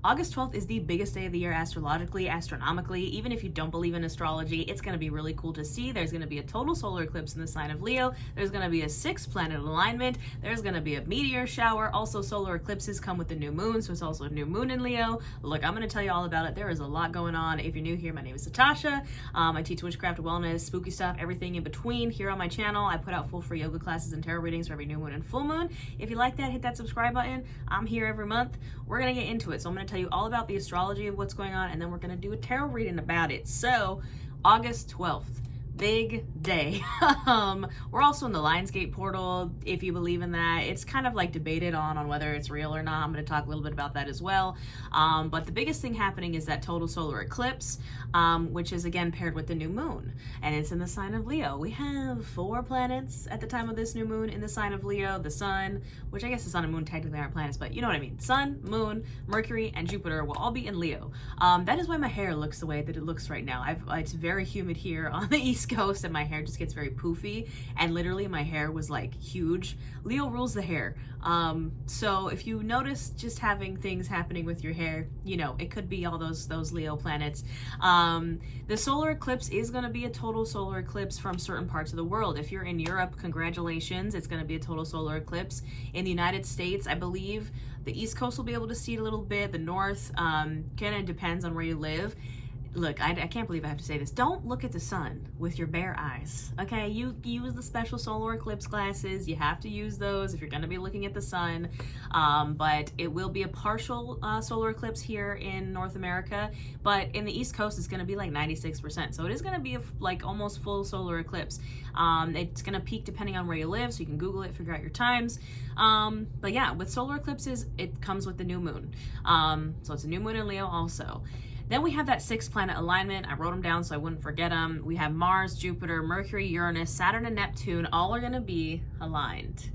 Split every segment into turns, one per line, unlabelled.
August 12th is the biggest day of the year astrologically, astronomically. Even if you don't believe in astrology, it's going to be really cool to see. There's going to be a total solar eclipse in the sign of Leo. There's going to be a 6-planet alignment. There's going to be a meteor shower. Also, solar eclipses come with the new moon, so it's also a new moon in Leo. Look, I'm going to tell you all about it. There is a lot going on. If you're new here, my name is Natasha. I teach witchcraft, wellness, spooky stuff, everything in between here on my channel. I put out full free yoga classes and tarot readings for every new moon and full moon. If you like that, hit that subscribe button. I'm here every month. We're going to get into it. So I'm going to tell you all about the astrology of what's going on, and then we're going to do a tarot reading about it. So August 12th, big day. We're also in the Lionsgate portal, if you believe in that. It's kind of like debated on whether it's real or not. I'm going to talk a little bit about that as well. But the biggest thing happening is that total solar eclipse, which is again paired with the new moon, and it's in the sign of Leo. We have 4 planets at the time of this new moon in the sign of Leo. The sun, which I guess the sun and moon technically aren't planets, but you know what I mean. Sun, moon, Mercury, and Jupiter will all be in Leo. That is why my hair looks the way that it looks right now. It's very humid here on the East Coast, and my hair just gets very poofy, and literally my hair was like huge. Leo rules the hair. So if you notice just having things happening with your hair, you know, it could be all those Leo planets. The solar eclipse is going to be a total solar eclipse from certain parts of the world. If you're in Europe, congratulations, it's going to be a total solar eclipse. In the United States, I believe the East Coast will be able to see it a little bit. The North, kind of depends on where you live. Look, I can't believe I have to say this. Don't look at the sun with your bare eyes, okay? You use the special solar eclipse glasses. You have to use those if you're going to be looking at the sun. But it will be a partial solar eclipse here in North America. But in the East Coast, it's going to be like 96%. So it is going to be like almost full solar eclipse. It's going to peak depending on where you live, so you can Google it, figure out your times. But yeah, with solar eclipses, it comes with the new moon. So it's a new moon in Leo also. Then we have that 6-planet alignment. I wrote them down so I wouldn't forget them. We have Mars, Jupiter, Mercury, Uranus, Saturn, and Neptune. All are going to be aligned.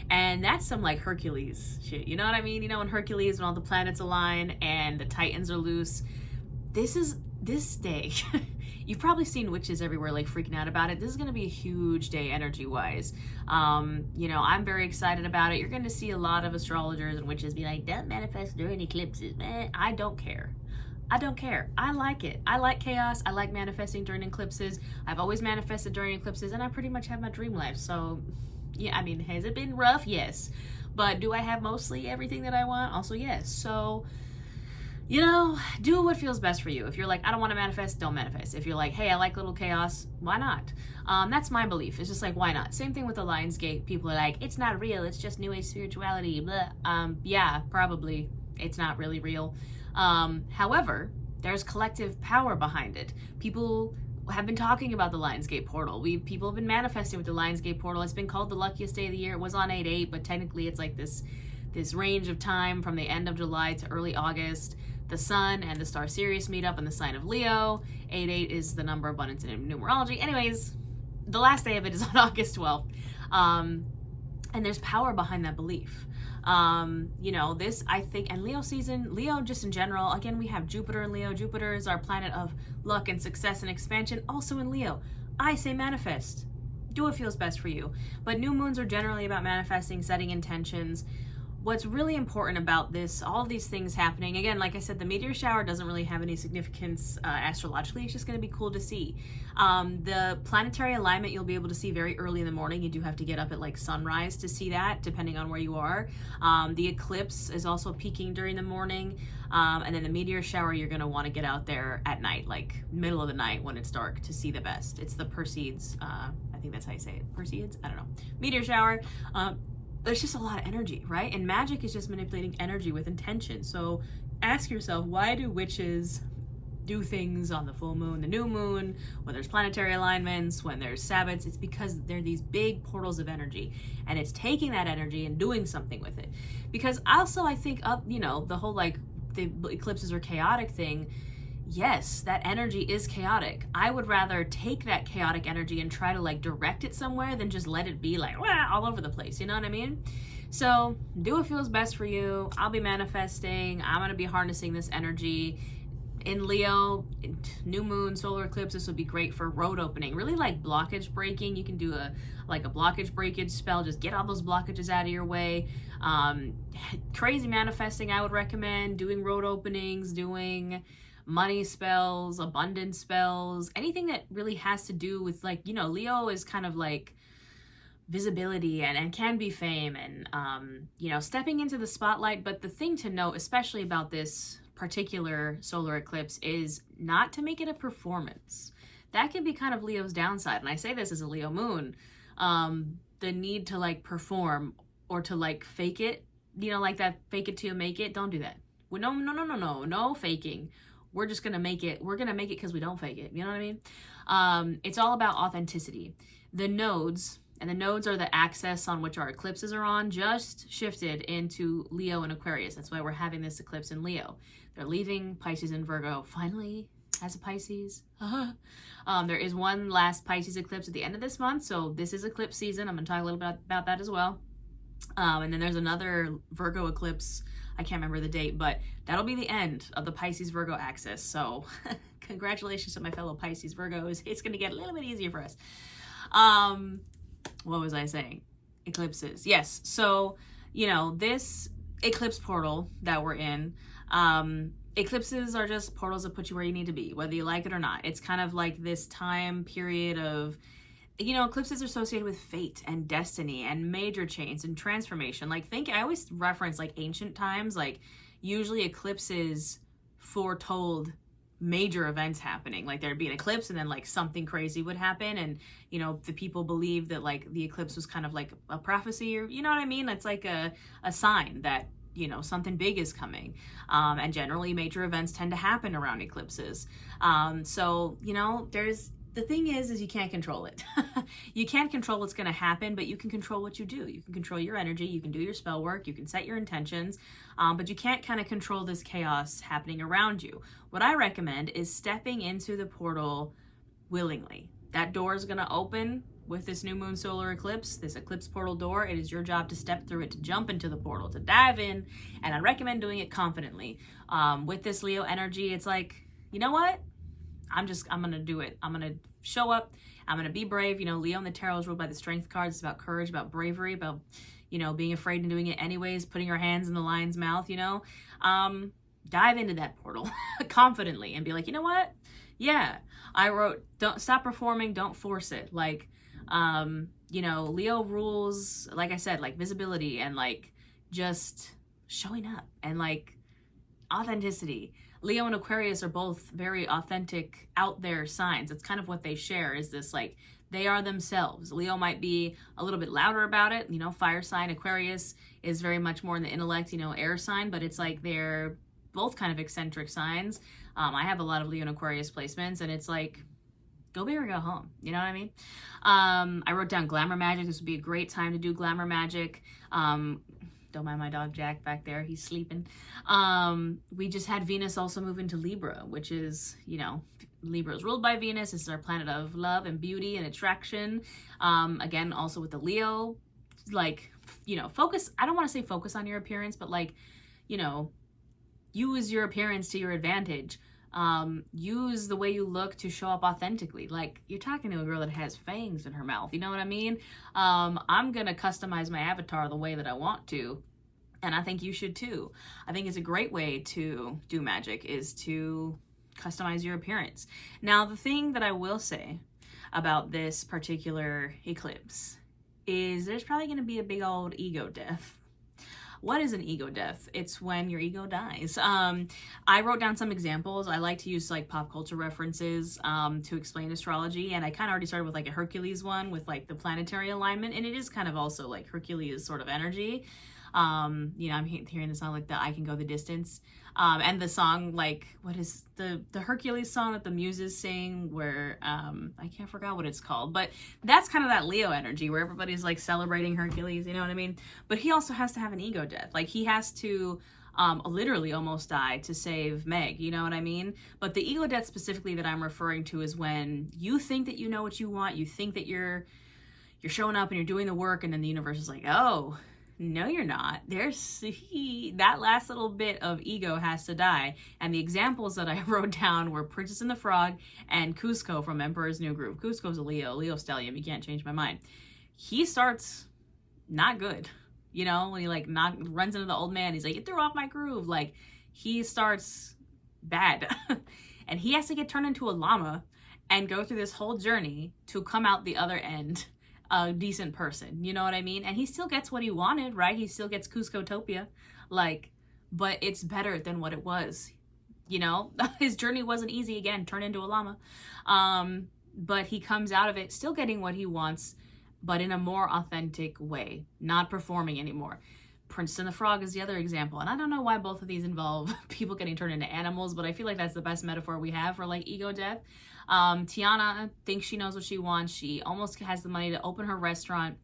And that's some like Hercules shit. You know what I mean? You know, in Hercules, when all the planets align and the Titans are loose. This day. You've probably seen witches everywhere like freaking out about it. This is going to be a huge day energy-wise. You know, I'm very excited about it. You're going to see a lot of astrologers and witches be like, don't manifest during eclipses, man. I don't care. I don't care. I like it. I like chaos. I like manifesting during eclipses. I've always manifested during eclipses, and I pretty much have my dream life. So, yeah, I mean, has it been rough? Yes. But do I have mostly everything that I want? Also, yes. So, you know, do what feels best for you. If you're like, I don't want to manifest, don't manifest. If you're like, hey, I like little chaos, why not? That's my belief. It's just like, why not? Same thing with the Lionsgate. People are like, it's not real. It's just New Age spirituality. Blah. Yeah, probably. It's not really real. However, there's collective power behind it. People have been talking about the Lionsgate portal. People have been manifesting with the Lionsgate portal. It's been called the luckiest day of the year. It was on 8/8, but technically it's like this range of time from the end of July to early August. The sun and the star Sirius meet up in the sign of Leo. 8/8 is the number of abundance in numerology. Anyways, the last day of it is on August 12th. And there's power behind that belief. You know, this, I think, and Leo season, Leo just in general, again, we have Jupiter in Leo. Jupiter is our planet of luck and success and expansion, also in Leo. I say manifest. Do what feels best for you. But new moons are generally about manifesting, setting intentions. What's really important about this, all these things happening, again, like I said, the meteor shower doesn't really have any significance astrologically. It's just going to be cool to see. The planetary alignment you'll be able to see very early in the morning. You do have to get up at like sunrise to see that, depending on where you are. The eclipse is also peaking during the morning. And then the meteor shower, you're going to want to get out there at night, like middle of the night when it's dark, to see the best. It's the Perseids, I think that's how you say it. Perseids? I don't know. Meteor shower. There's just a lot of energy, right? And magic is just manipulating energy with intention. So ask yourself, why do witches do things on the full moon, the new moon, when there's planetary alignments, when there's Sabbats? It's because they're these big portals of energy, and it's taking that energy and doing something with it. Because also I think, you know, the whole like the eclipses are chaotic thing, yes, that energy is chaotic. I would rather take that chaotic energy and try to like direct it somewhere than just let it be like all over the place. You know what I mean? So do what feels best for you. I'll be manifesting. I'm going to be harnessing this energy. in Leo, new moon, solar eclipse, this would be great for road opening, really like blockage breaking. You can do a blockage breakage spell, just get all those blockages out of your way. Crazy manifesting, I would recommend doing road openings, doing money spells, abundance spells, anything that really has to do with, like, you know, Leo is kind of like visibility and can be fame and, you know, stepping into the spotlight. But the thing to note, especially about this particular solar eclipse, is not to make it a performance. That can be kind of Leo's downside. And I say this as a Leo moon, the need to like perform or to like fake it, you know, like that fake it till you make it. Don't do that. Well, no faking. We're just going to make it. We're going to make it because we don't fake it. You know what I mean? It's all about authenticity. The nodes, and the nodes are the axis on which our eclipses are on, just shifted into Leo and Aquarius. That's why we're having this eclipse in Leo. They're leaving Pisces and Virgo finally as a Pisces. There is one last Pisces eclipse at the end of this month, so this is eclipse season. I'm going to talk a little bit about that as well. And then there's another Virgo eclipse. I can't remember the date, but that'll be the end of the Pisces Virgo axis. So congratulations to my fellow Pisces Virgos. It's going to get a little bit easier for us. What was I saying? Eclipses. Yes. So, you know, this eclipse portal that we're in, eclipses are just portals that put you where you need to be, whether you like it or not. It's kind of like this time period of, you know, eclipses are associated with fate and destiny and major change and transformation. Like, I always reference like ancient times, like usually eclipses foretold major events happening. Like there'd be an eclipse and then like something crazy would happen, and you know, the people believed that like the eclipse was kind of like a prophecy, or you know what I mean? It's like a sign that, you know, something big is coming. And generally major events tend to happen around eclipses. So, you know, the thing is you can't control it. You can't control what's going to happen, but you can control what you do. You can control your energy. You can do your spell work. You can set your intentions, but you can't kind of control this chaos happening around you. What I recommend is stepping into the portal willingly. That door is going to open with this new moon solar eclipse, this eclipse portal door. It is your job to step through it, to jump into the portal, to dive in, and I recommend doing it confidently. With this Leo energy, it's like, you know what? I'm going to do it. I'm going to show up. I'm going to be brave. You know, Leo in the tarot is ruled by the strength cards. It's about courage, about bravery, about, you know, being afraid and doing it anyways, putting your hands in the lion's mouth, you know. Dive into that portal confidently and be like, you know what? Yeah, I wrote, don't stop performing. Don't force it. Like, you know, Leo rules, like I said, like visibility and like just showing up and like authenticity. Leo and Aquarius are both very authentic, out there signs. It's kind of what they share, is this like, they are themselves. Leo might be a little bit louder about it, you know, fire sign. Aquarius is very much more in the intellect, you know, air sign, but it's like they're both kind of eccentric signs. I have a lot of Leo and Aquarius placements, and it's like, go big or go home. You know what I mean? I wrote down glamour magic. This would be a great time to do glamour magic. Don't mind my dog Jack back there. He's sleeping. We just had Venus also move into Libra, which is, you know, Libra is ruled by Venus. This is our planet of love and beauty and attraction. Again, also with the Leo, like, you know, focus. I don't want to say focus on your appearance, but like, you know, use your appearance to your advantage. Use the way you look to show up authentically. Like, you're talking to a girl that has fangs in her mouth, you know what I mean? I'm gonna customize my avatar the way that I want to, and I think you should too. I think it's a great way to do magic, is to customize your appearance. Now, the thing that I will say about this particular eclipse is there's probably gonna be a big old ego death. What is an ego death? It's when your ego dies. I wrote down some examples. I like to use like pop culture references to explain astrology, and I kind of already started with like a Hercules one with like the planetary alignment, and it is kind of also like Hercules sort of energy. You know, I'm hearing the song like the I Can Go the Distance, and the song, like, what is the Hercules song that the muses sing, where I can't forget what it's called, but that's kind of that Leo energy where everybody's like celebrating Hercules, you know what I mean? But he also has to have an ego death. Like, he has to literally almost die to save Meg, you know what I mean? But the ego death specifically that I'm referring to is when you think that you know what you want, you think that you're showing up and you're doing the work, and then the universe is like, oh, No, you're not. That last little bit of ego has to die. And the examples that I wrote down were Princess and the Frog and Cusco from Emperor's New Groove. Cusco's a Leo stellium. You can't change my mind. He starts not good. You know, when he like runs into the old man, he's like, "You threw off my groove." Like, he starts bad. And he has to get turned into a llama and go through this whole journey to come out the other end a decent person. You know what I mean? And he still gets what he wanted, right? He still gets Cuscotopia. Like, but it's better than what it was. You know, his journey wasn't easy, again, turn into a llama. But he comes out of it still getting what he wants, but in a more authentic way, not performing anymore. Princess and the Frog is the other example. And I don't know why both of these involve people getting turned into animals, but I feel like that's the best metaphor we have for like ego death. Tiana thinks she knows what she wants. She almost has the money to open her restaurant.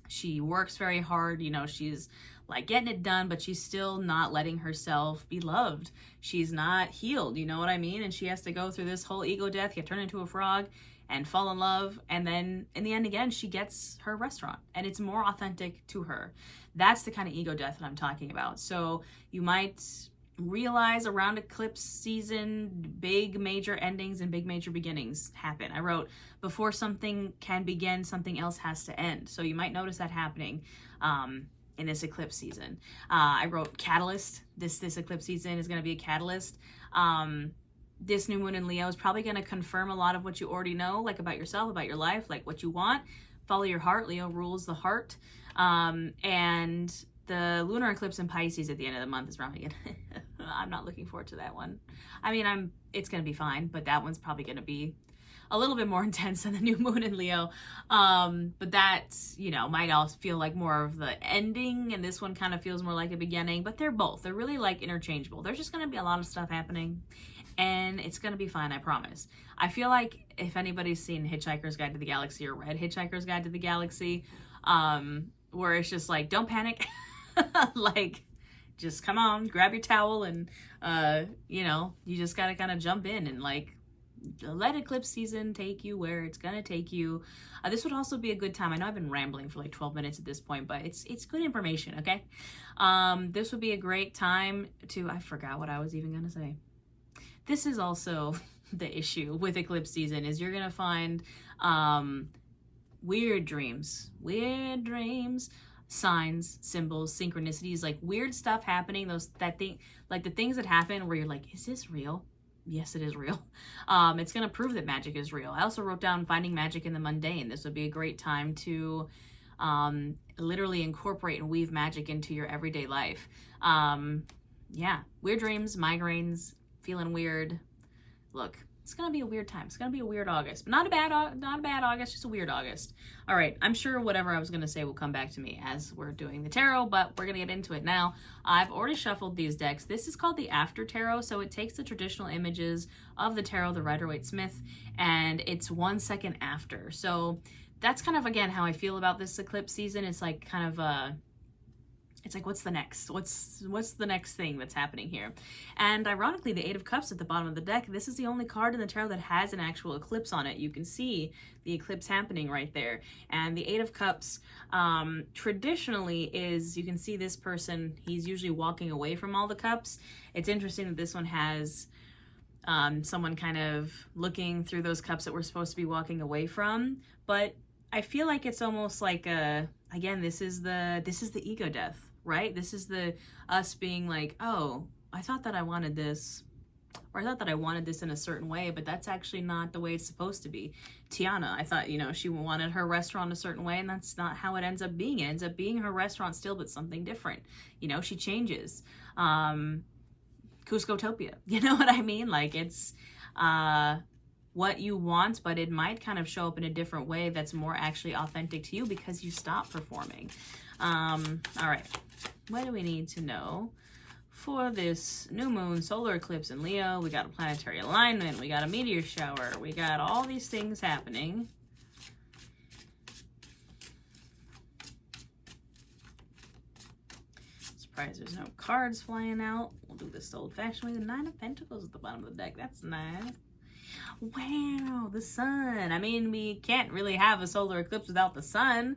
She works very hard. You know, she's like getting it done, but she's still not letting herself be loved. She's not healed. You know what I mean? And she has to go through this whole ego death, get turned into a frog, and fall in love. And then in the end, again, she gets her restaurant and it's more authentic to her. That's the kind of ego death that I'm talking about. So you might realize around eclipse season, big major endings and big major beginnings happen. I wrote, before something can begin, something else has to end. So you might notice that happening in this eclipse season. I wrote catalyst. This eclipse season is going to be a catalyst. This new moon in Leo is probably going to confirm a lot of what you already know, like about yourself, about your life, like what you want. Follow your heart. Leo rules the heart. And the lunar eclipse in Pisces at the end of the month is rounding in. I'm not looking forward to that one. I mean, it's going to be fine, but that one's probably going to be a little bit more intense than the new moon in Leo. But that's, you know, might also feel like more of the ending, and this one kind of feels more like a beginning, but they're really like interchangeable. There's just going to be a lot of stuff happening, and it's going to be fine, I promise. I feel like if anybody's seen Hitchhiker's Guide to the Galaxy or read Hitchhiker's Guide to the Galaxy, where it's just like, don't panic. Like, just come on, grab your towel, and you know, you just gotta kind of jump in and like let eclipse season take you where it's gonna take you. This would also be a good time. I know I've been rambling for like 12 minutes at this point, but it's good information. Okay, this would be a great time to, I forgot what I was even gonna say. This is also the issue with eclipse season, is you're gonna find weird dreams, signs, symbols, synchronicities, like weird stuff happening. Like the things that happen where you're like, is this real? Yes, it is real. It's going to prove that magic is real. I also wrote down finding magic in the mundane. This would be a great time to literally incorporate and weave magic into your everyday life. Yeah, weird dreams, migraines, feeling weird. Look, it's going to be a weird time. It's going to be a weird August, but not a bad August, just a weird August. All right, I'm sure whatever I was going to say will come back to me as we're doing the tarot, but we're going to get into it now. I've already shuffled these decks. This is called the After Tarot, so it takes the traditional images of the tarot, the Rider-Waite-Smith, and it's 1 second after. So that's kind of, again, how I feel about this eclipse season. It's like kind of it's like, what's the next? What's the next thing that's happening here? And ironically, the Eight of Cups at the bottom of the deck, this is the only card in the tarot that has an actual eclipse on it. You can see the eclipse happening right there. And the Eight of Cups traditionally is, you can see this person, he's usually walking away from all the cups. It's interesting that this one has someone kind of looking through those cups that we're supposed to be walking away from. But I feel like it's almost like again, this is the ego death, right? This is us being like, oh, I thought that I wanted this, or I thought that I wanted this in a certain way, but that's actually not the way it's supposed to be. Tiana, I thought, you know, she wanted her restaurant a certain way, and that's not how it ends up being. It ends up being her restaurant still, but something different. You know, she changes. Cuscotopia, you know what I mean? Like, it's what you want, but it might kind of show up in a different way that's more actually authentic to you because you stop performing. All right, what do we need to know for this new moon solar eclipse in Leo? We got a planetary alignment, we got a meteor shower, we got all these things happening. Surprised there's no cards flying out. We'll do this old-fashioned way. The Nine of Pentacles at the bottom of the deck. That's nice. Wow, the sun. I mean, we can't really have a solar eclipse without the sun.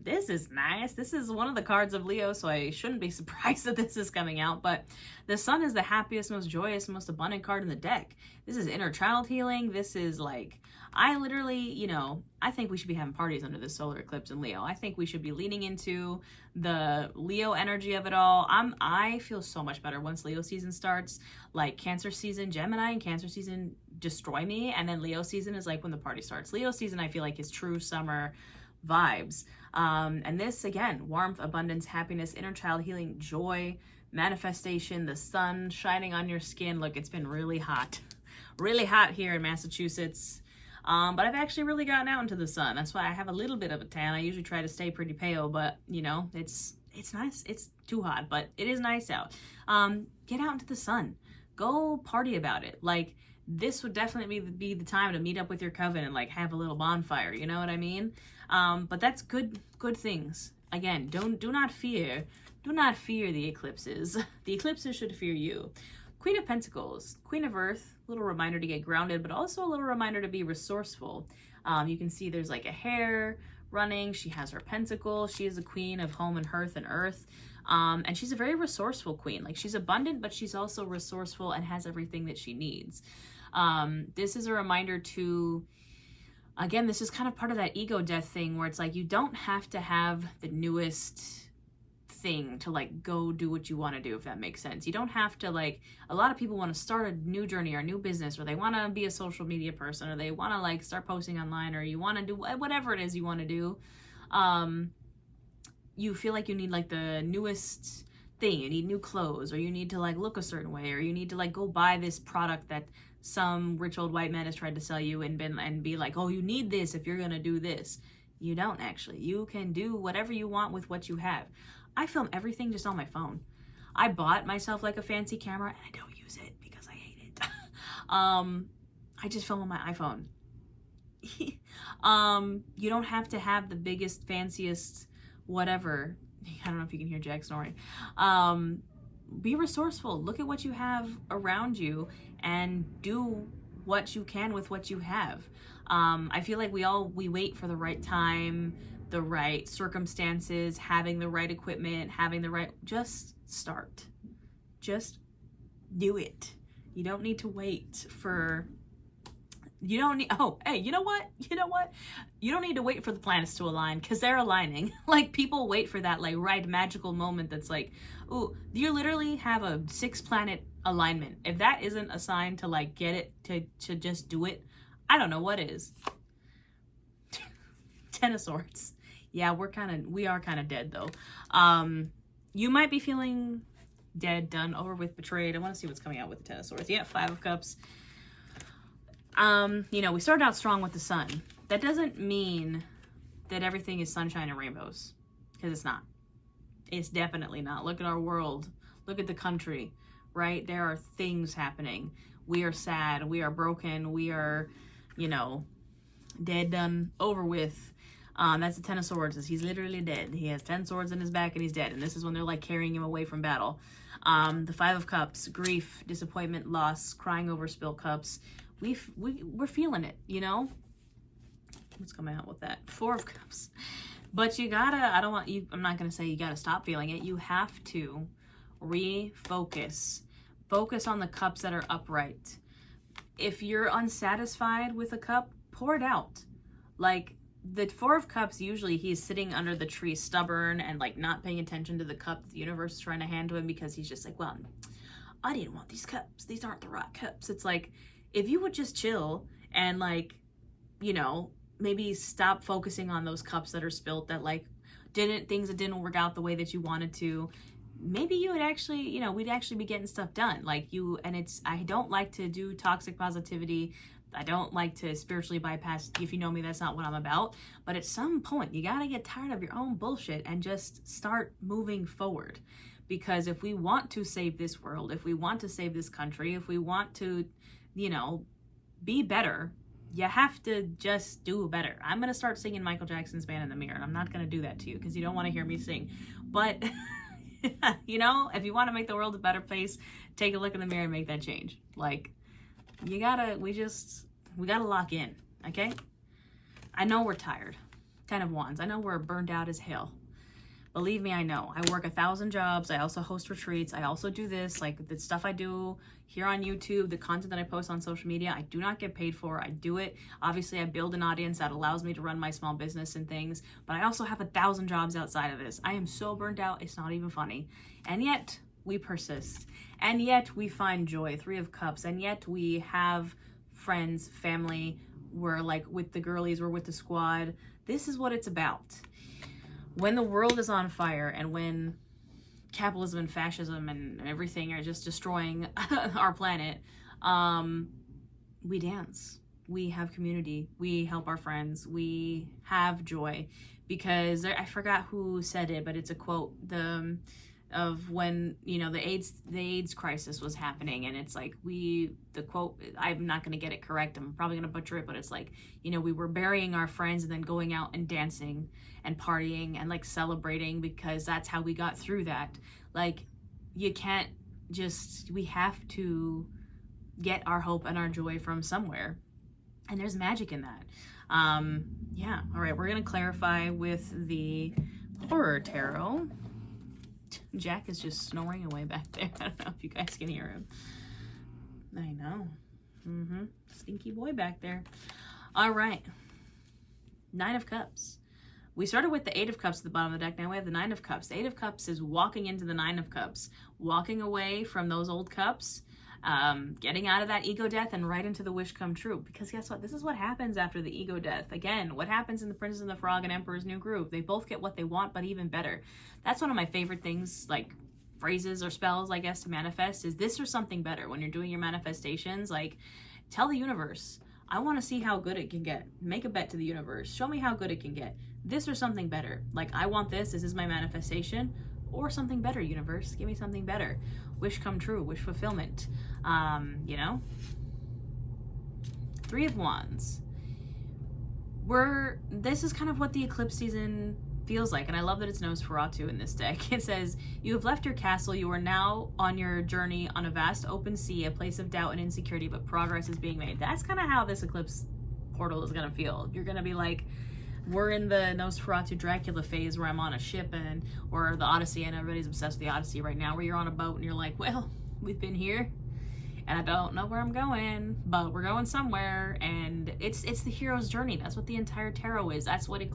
This is nice. This is one of the cards of Leo, so I shouldn't be surprised that this is coming out, but the Sun is the happiest, most joyous, most abundant card in the deck. This is inner child healing. This is like, I literally, you know, I think we should be having parties under this solar eclipse in Leo. I think we should be leaning into the Leo energy of it all. I feel so much better once Leo season starts. Like Cancer season, Gemini and Cancer season destroy me, and then Leo season is like when the party starts. Leo season I feel like is true summer vibes. And this again, warmth, abundance, happiness, inner child healing, joy, manifestation, the sun shining on your skin. Look, it's been really hot here in Massachusetts. But I've actually really gotten out into the sun. That's why I have a little bit of a tan. I usually try to stay pretty pale, but you know, it's nice. It's too hot, but it is nice out. Get out into the sun. Go party about it. Like, this would definitely be the time to meet up with your coven and like have a little bonfire, you know what I mean? But that's good things. Again, do not fear the eclipses. The eclipses should fear you. Queen of Pentacles, Queen of Earth, little reminder to get grounded, but also a little reminder to be resourceful. You can see there's like a hare running. She has her pentacle. She is a queen of home and hearth and earth. And she's a very resourceful queen. Like, she's abundant, but she's also resourceful and has everything that she needs. This is a reminder to, again, this is kind of part of that ego death thing where it's like, you don't have to have the newest thing to like go do what you want to do, if that makes sense. You don't have to, like, a lot of people want to start a new journey or a new business, or they want to be a social media person, or they want to like start posting online, or you want to do whatever it is you want to do. You feel like you need like the newest thing. You need new clothes, or you need to like look a certain way, or you need to like go buy this product that some rich old white man has tried to sell you and be like, oh, you need this if you're gonna do this. You don't actually. You can do whatever you want with what you have. I film everything just on my phone. I bought myself like a fancy camera and I don't use it because I hate it. I just film on my iPhone. You don't have to have the biggest, fanciest, whatever. I don't know if you can hear Jack snoring. Be resourceful. Look at what you have around you and do what you can with what you have. I feel like we wait for the right time, the right circumstances, having the right equipment, just start. Just do it. You don't need to wait for, oh, hey, you know what? You don't need to wait for the planets to align, because they're aligning. Like, people wait for that like right magical moment that's like, ooh, you literally have a 6-planet alignment. If that isn't a sign to like get it, to just do it, I don't know what is. 10 of Swords. Yeah, we are kind of dead though. You might be feeling dead, done, over with, betrayed. I want to see what's coming out with the 10 of Swords. Yeah, 5 of Cups. You know, we started out strong with the sun. That doesn't mean that everything is sunshine and rainbows, because it's not. It's definitely not. Look at our world. Look at the country, right? There are things happening. We are sad. We are broken. We are, you know, dead, done, over with. That's the 10 of Swords. He's literally dead. He has 10 swords in his back and he's dead. And this is when they're like carrying him away from battle. The 5 of Cups, grief, disappointment, loss, crying over spilled cups. We're feeling it, you know? What's coming out with that? 4 of Cups. But you gotta, I'm not gonna say you gotta stop feeling it. You have to refocus. Focus on the cups that are upright. If you're unsatisfied with a cup, pour it out. Like, the 4 of Cups, usually he's sitting under the tree stubborn and like not paying attention to the cup that the universe is trying to hand to him, because he's just like, well, I didn't want these cups. These aren't the right cups. It's like, if you would just chill and like, you know, maybe stop focusing on those cups that are spilt, that like things that didn't work out the way that you wanted to, maybe you would actually, you know, we'd actually be getting stuff done. Like I don't like to do toxic positivity. I don't like to spiritually bypass. If you know me, that's not what I'm about. But at some point, you got to get tired of your own bullshit and just start moving forward. Because if we want to save this world, if we want to save this country, if we want to, you know, be better, you have to just do better. I'm going to start singing Michael Jackson's Man in the Mirror. And I'm not going to do that to you because you don't want to hear me sing. But, you know, if you want to make the world a better place, take a look in the mirror and make that change. Like, we gotta lock in, okay? I know we're tired. Ten of Wands. I know we're burned out as hell. Believe me, I know. I work 1,000 jobs. I also host retreats. I also do this, like the stuff I do here on YouTube, the content that I post on social media, I do not get paid for. I do it. Obviously, I build an audience that allows me to run my small business and things, but I also have 1,000 jobs outside of this. I am so burnt out. It's not even funny. And yet we persist. And yet we find joy. Three of Cups. And yet we have friends, family. We're like with the girlies. We're with the squad. This is what it's about. When the world is on fire and when capitalism and fascism and everything are just destroying our planet, we dance. We have community. We help our friends. We have joy. Because I forgot who said it, but it's a quote of when, you know, the AIDS crisis was happening, and it's like the quote, I'm not going to get it correct, I'm probably going to butcher it, but it's like, you know, we were burying our friends and then going out and dancing and partying and like celebrating, because that's how we got through that. Like, you can't just, we have to get our hope and our joy from somewhere, and there's magic in that. Yeah, all right, we're going to clarify with the Horror Tarot. Jack is just snoring away back there. I don't know if you guys can hear him. I know. Stinky boy back there. All right. Nine of Cups. We started with the Eight of Cups at the bottom of the deck. Now we have the Nine of Cups. The Eight of Cups is walking into the Nine of Cups. Walking away from those old cups. Getting out of that ego death and right into the wish come true. Because guess what? This is what happens after the ego death. Again, what happens in The Princess and the Frog and Emperor's New Groove? They both get what they want, but even better. That's one of my favorite things, like phrases or spells, I guess, to manifest, is this or something better. When you're doing your manifestations, like, tell the universe, I want to see how good it can get. Make a bet to the universe. Show me how good it can get. This or something better. Like, I want this. This is my manifestation. Or something better, universe. Give me something better. Wish come true. Wish fulfillment. You know? Three of Wands. This is kind of what the eclipse season feels like, and I love that it's Nosferatu in this deck. It says, you have left your castle. You are now on your journey on a vast open sea, a place of doubt and insecurity, but progress is being made. That's kind of how this eclipse portal is going to feel. You're going to be like, we're in the Nosferatu Dracula phase where I'm on a ship, or the Odyssey, and everybody's obsessed with the Odyssey right now, where you're on a boat and you're like, well, we've been here and I don't know where I'm going, but we're going somewhere. And it's the hero's journey. That's what the entire tarot is. That's what the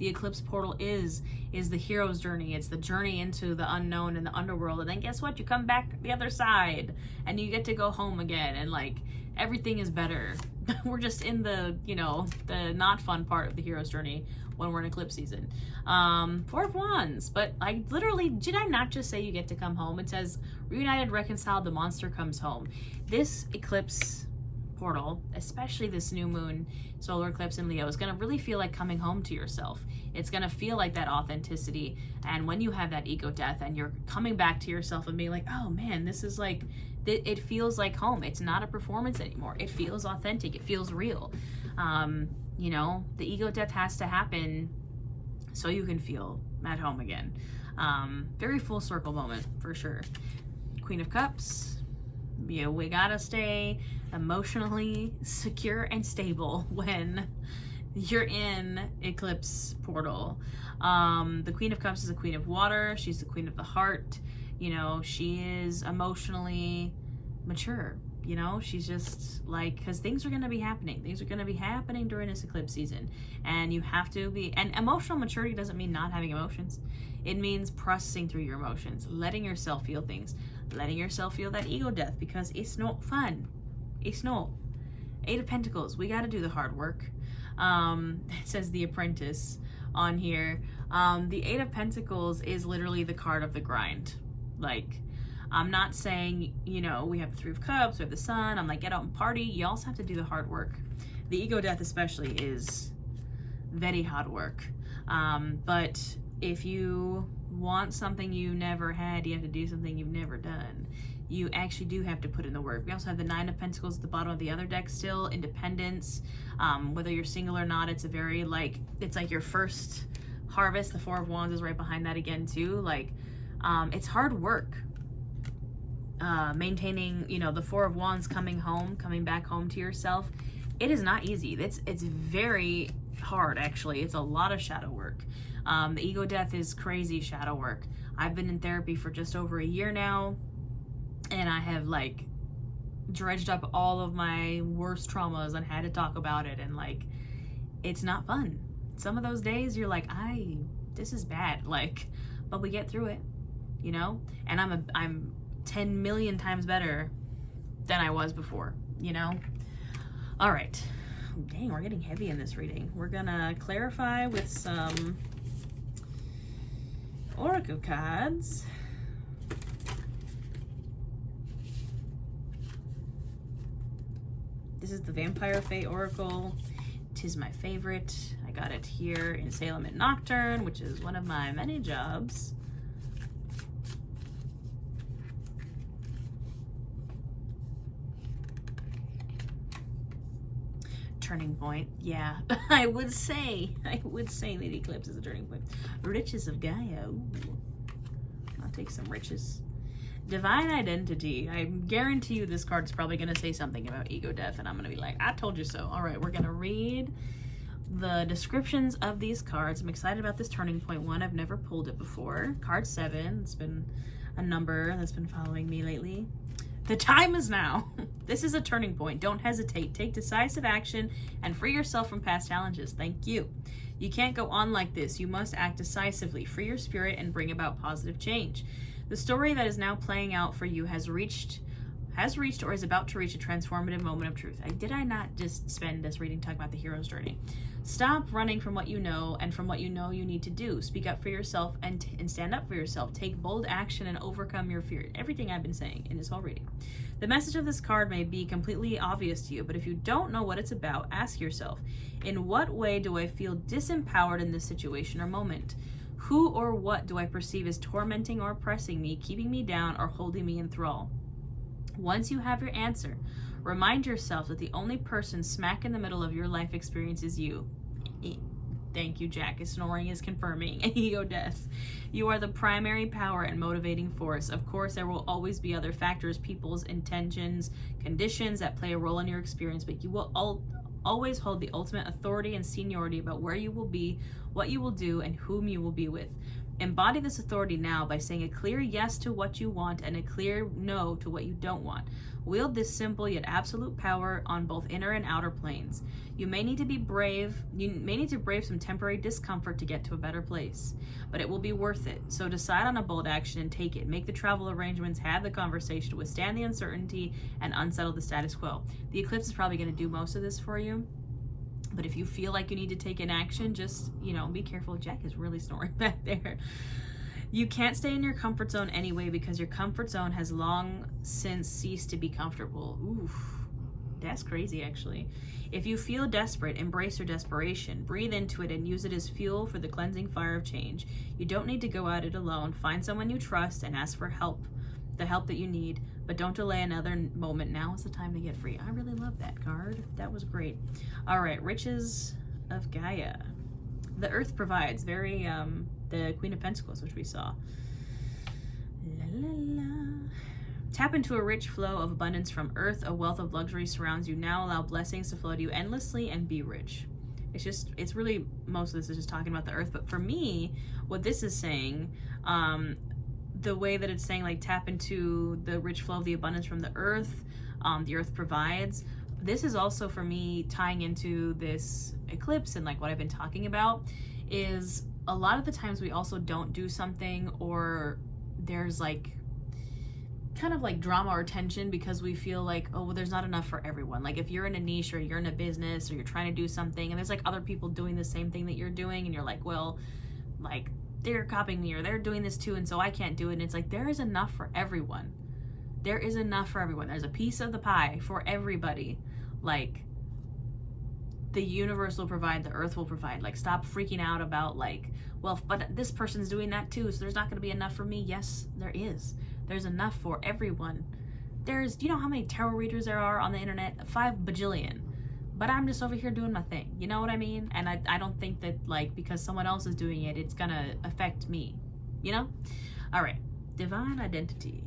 eclipse portal is the hero's journey. It's the journey into the unknown and the underworld. And then guess what? You come back the other side and you get to go home again, and like everything is better. We're just in the, you know, the not fun part of the hero's journey when we're in eclipse season. Four of Wands, but I literally, did I not just say you get to come home? It says, reunited, reconciled, the monster comes home. This eclipse portal, especially this new moon solar eclipse in Leo, is going to really feel like coming home to yourself. It's going to feel like that authenticity. And when you have that ego death and you're coming back to yourself and being like, oh man, this is like, it feels like home. It's not a performance anymore. It feels authentic. It feels real. You know, the ego death has to happen so you can feel at home again. Very full circle moment for sure. Queen of Cups. You know, we gotta stay emotionally secure and stable when you're in eclipse portal. The Queen of Cups is a queen of water. She's the queen of the heart. You know, she is emotionally mature. You know, she's just like, because things are going to be happening. Things are going to be happening during this eclipse season. And you have to be, and emotional maturity doesn't mean not having emotions. It means processing through your emotions, letting yourself feel things, letting yourself feel that ego death, because it's not fun. It's not. Eight of Pentacles, we got to do the hard work. It says The Apprentice on here. The Eight of Pentacles is literally the card of the grind. Like, I'm not saying, you know, we have the Three of Cups, we have the Sun, I'm like, get out and party. You also have to do the hard work. The ego death especially is very hard work. But if you want something you never had, you have to do something you've never done. You actually do have to put in the work. We also have the Nine of Pentacles at the bottom of the other deck still, independence. Whether you're single or not, it's a very, like, it's like your first harvest. The Four of Wands is right behind that again too. Like, it's hard work. Maintaining, you know, the Four of Wands, coming back home to yourself. It is not easy. It's very hard, actually. It's a lot of shadow work. The ego death is crazy shadow work. I've been in therapy for just over a year now, and I have like dredged up all of my worst traumas and had to talk about it, and like, it's not fun. Some of those days you're like, this is bad, like, but we get through it, you know? And I'm 10 million times better than I was before, you know? All right. Dang, we're getting heavy in this reading. We're gonna clarify with some oracle cards. This is the Vampire Fate Oracle. 'Tis my favorite. I got it here in Salem and Nocturne, which is one of my many jobs. Turning point. Yeah, I would say the Eclipse is a turning point. Riches of Gaia. Ooh. I'll take some riches. Divine Identity. I guarantee you this card is probably going to say something about ego death, and I'm going to be like, I told you so. All right, we're going to read the descriptions of these cards. I'm excited about this turning point one. I've never pulled it before. Card 7. It's been a number that's been following me lately. The time is now. This is a turning point. Don't hesitate. Take decisive action and free yourself from past challenges. Thank you. You can't go on like this. You must act decisively. Free your spirit and bring about positive change. The story that is now playing out for you has reached or is about to reach a transformative moment of truth. Did I not just spend this reading talking about the hero's journey? Stop running from what you know and from what you know you need to do. Speak up for yourself and stand up for yourself. Take bold action and overcome your fear. Everything I've been saying in this whole reading. The message of this card may be completely obvious to you, but if you don't know what it's about, ask yourself, in what way do I feel disempowered in this situation or moment? Who or what do I perceive as tormenting or oppressing me, keeping me down, or holding me in thrall? Once you have your answer, remind yourself that the only person smack in the middle of your life experience is you. Thank you, Jack. Snoring is confirming ego death. You are the primary power and motivating force. Of course, there will always be other factors, people's intentions, conditions that play a role in your experience, but you will always hold the ultimate authority and seniority about where you will be, what you will do, and whom you will be with. Embody this authority now by saying a clear yes to what you want and a clear no to what you don't want. Wield this simple yet absolute power on both inner and outer planes. You may need to brave some temporary discomfort to get to a better place, but it will be worth it. So decide on a bold action and take it. Make the travel arrangements, have the conversation, withstand the uncertainty, and unsettle the status quo. The eclipse is probably going to do most of this for you. But if you feel like you need to take an action, just, be careful. Jack is really snoring back there. You can't stay in your comfort zone anyway because your comfort zone has long since ceased to be comfortable. Oof, that's crazy, actually. If you feel desperate, embrace your desperation. Breathe into it and use it as fuel for the cleansing fire of change. You don't need to go at it alone. Find someone you trust and ask for help, the help that you need. But don't delay another moment. Now is the time to get free. I really love that card. That was great. All right, Riches of Gaia. The earth provides. Very, the Queen of Pentacles, which we saw. La, la, la. Tap into a rich flow of abundance from earth. A wealth of luxury surrounds you now. Allow blessings to flow to you endlessly and be rich. It's really, most of this is just talking about the earth. But for me, what this is saying, the way that it's saying, like, tap into the rich flow of the abundance from the earth provides. This is also, for me, tying into this eclipse and like what I've been talking about, is a lot of the times we also don't do something, or there's like kind of like drama or tension because we feel like, oh, well, there's not enough for everyone. Like if you're in a niche or you're in a business or you're trying to do something and there's like other people doing the same thing that you're doing, and you're like, well, like they're copying me or they're doing this too, and so I can't do it. And it's like, there is enough for everyone. There is enough for everyone. There's a piece of the pie for everybody. Like, the universe will provide, the earth will provide. Like, stop freaking out about like, well, but this person's doing that too, so there's not going to be enough for me. Yes, there is. There's enough for everyone. Do you know how many tarot readers there are on the internet? 5 bajillion. But I'm just over here doing my thing. You know what I mean? And I don't think that, like, because someone else is doing it, it's going to affect me. You know? All right. Divine Identity.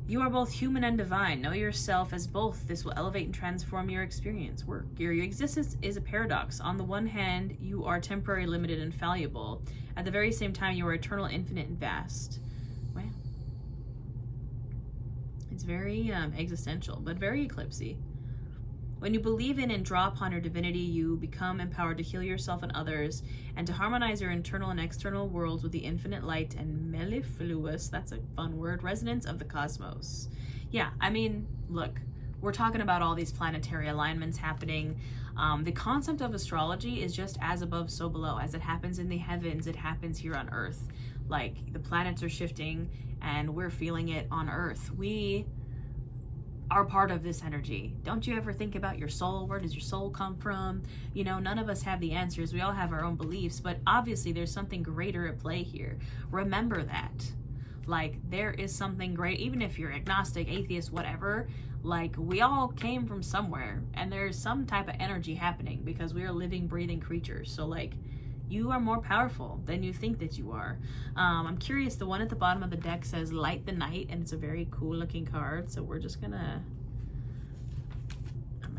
You are both human and divine. Know yourself as both. This will elevate and transform your experience. Work. Your existence is a paradox. On the one hand, you are temporary, limited, and fallible. At the very same time, you are eternal, infinite, and vast. Wow. It's very existential, but very eclipsy. When you believe in and draw upon your divinity, you become empowered to heal yourself and others, and to harmonize your internal and external worlds with the infinite light and mellifluous, that's a fun word, resonance of the cosmos. Yeah, I mean, look, we're talking about all these planetary alignments happening. The concept of astrology is just as above, so below. As it happens in the heavens, it happens here on Earth. Like, the planets are shifting, and we're feeling it on Earth. We are part of this energy. Don't you ever think about your soul? Where does your soul come from? You know, none of us have the answers. We all have our own beliefs, but obviously there's something greater at play here. Remember that. Like, there is something great, even if you're agnostic, atheist, whatever, like, we all came from somewhere, and there's some type of energy happening because we are living, breathing creatures. So, like, you are more powerful than you think that you are. I'm curious, the one at the bottom of the deck says Light the Night, and it's a very cool looking card. So I'm gonna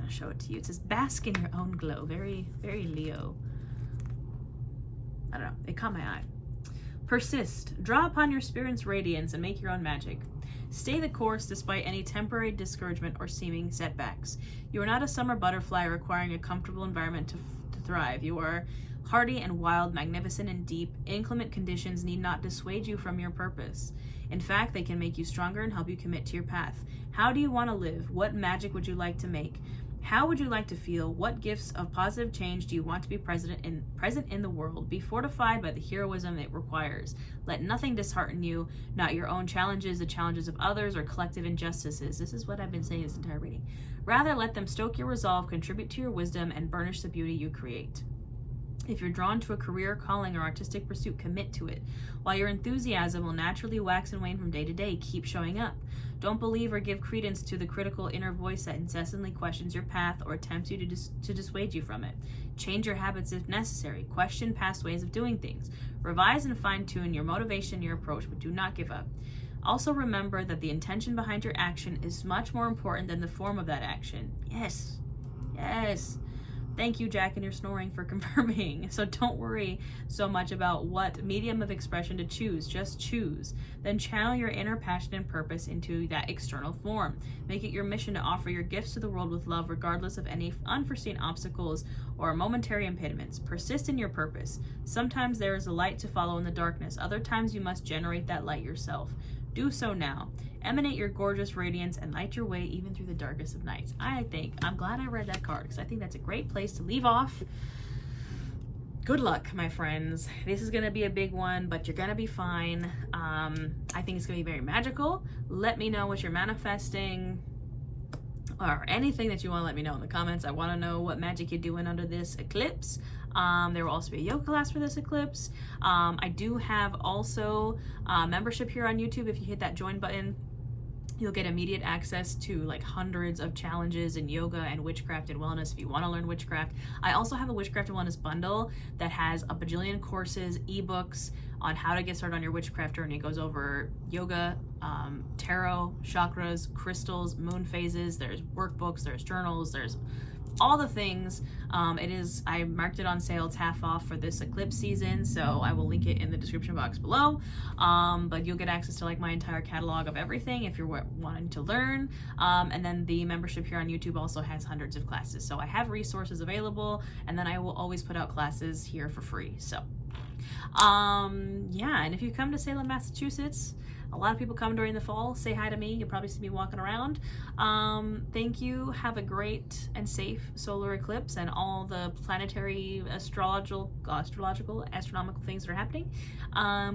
show it to you. It says bask in your own glow. Very, very Leo. I don't know, it caught my eye. Persist. Draw upon your spirit's radiance and make your own magic. Stay the course despite any temporary discouragement or seeming setbacks. You are not a summer butterfly requiring a comfortable environment to thrive. You are hardy and wild, magnificent and deep. Inclement conditions need not dissuade you from your purpose. In fact, they can make you stronger and help you commit to your path. How do you want to live? What magic would you like to make? How would you like to feel? What gifts of positive change do you want to be present in the world? Be fortified by the heroism it requires. Let nothing dishearten you, not your own challenges, the challenges of others, or collective injustices. This is what I've been saying this entire reading. Rather, let them stoke your resolve, contribute to your wisdom, and burnish the beauty you create. If you're drawn to a career, calling, or artistic pursuit, commit to it. While your enthusiasm will naturally wax and wane from day to day, keep showing up. Don't believe or give credence to the critical inner voice that incessantly questions your path or attempts you to dissuade you from it. Change your habits if necessary. Question past ways of doing things. Revise and fine-tune your motivation and your approach, but do not give up. Also remember that the intention behind your action is much more important than the form of that action. Yes. Yes. Thank you, Jack, and your snoring, for confirming. So don't worry so much about what medium of expression to choose. Just choose. Then channel your inner passion and purpose into that external form. Make it your mission to offer your gifts to the world with love, regardless of any unforeseen obstacles or momentary impediments. Persist in your purpose. Sometimes there is a light to follow in the darkness. Other times you must generate that light yourself. Do so now. Emanate your gorgeous radiance and light your way even through the darkest of nights. I'm glad I read that card because I think that's a great place to leave off. Good luck, my friends. This is going to be a big one, but you're going to be fine. I think it's going to be very magical. Let me know what you're manifesting or anything that you want to let me know in the comments. I want to know what magic you're doing under this eclipse. There will also be a yoga class for this eclipse. I do have also membership here on YouTube. If you hit that join button, you'll get immediate access to like hundreds of challenges in yoga and witchcraft and wellness if you want to learn witchcraft. I also have a witchcraft and wellness bundle that has a bajillion courses, ebooks on how to get started on your witchcraft journey. It goes over yoga, tarot, chakras, crystals, moon phases. There's workbooks, there's journals, there's all the things. I marked it on sale. It's half off for this eclipse season, so I will link it in the description box below. But you'll get access to like my entire catalog of everything if you're wanting to learn. And then the membership here on YouTube also has hundreds of classes. So I have resources available, and then I will always put out classes here for free. So yeah, and if you come to Salem, Massachusetts, a lot of people come during the fall. Say hi to me. You'll probably see me walking around. Thank you. Have a great and safe solar eclipse and all the planetary, astrological, astronomical things that are happening.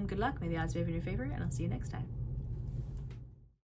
Good luck. May the odds be in your favor, and I'll see you next time.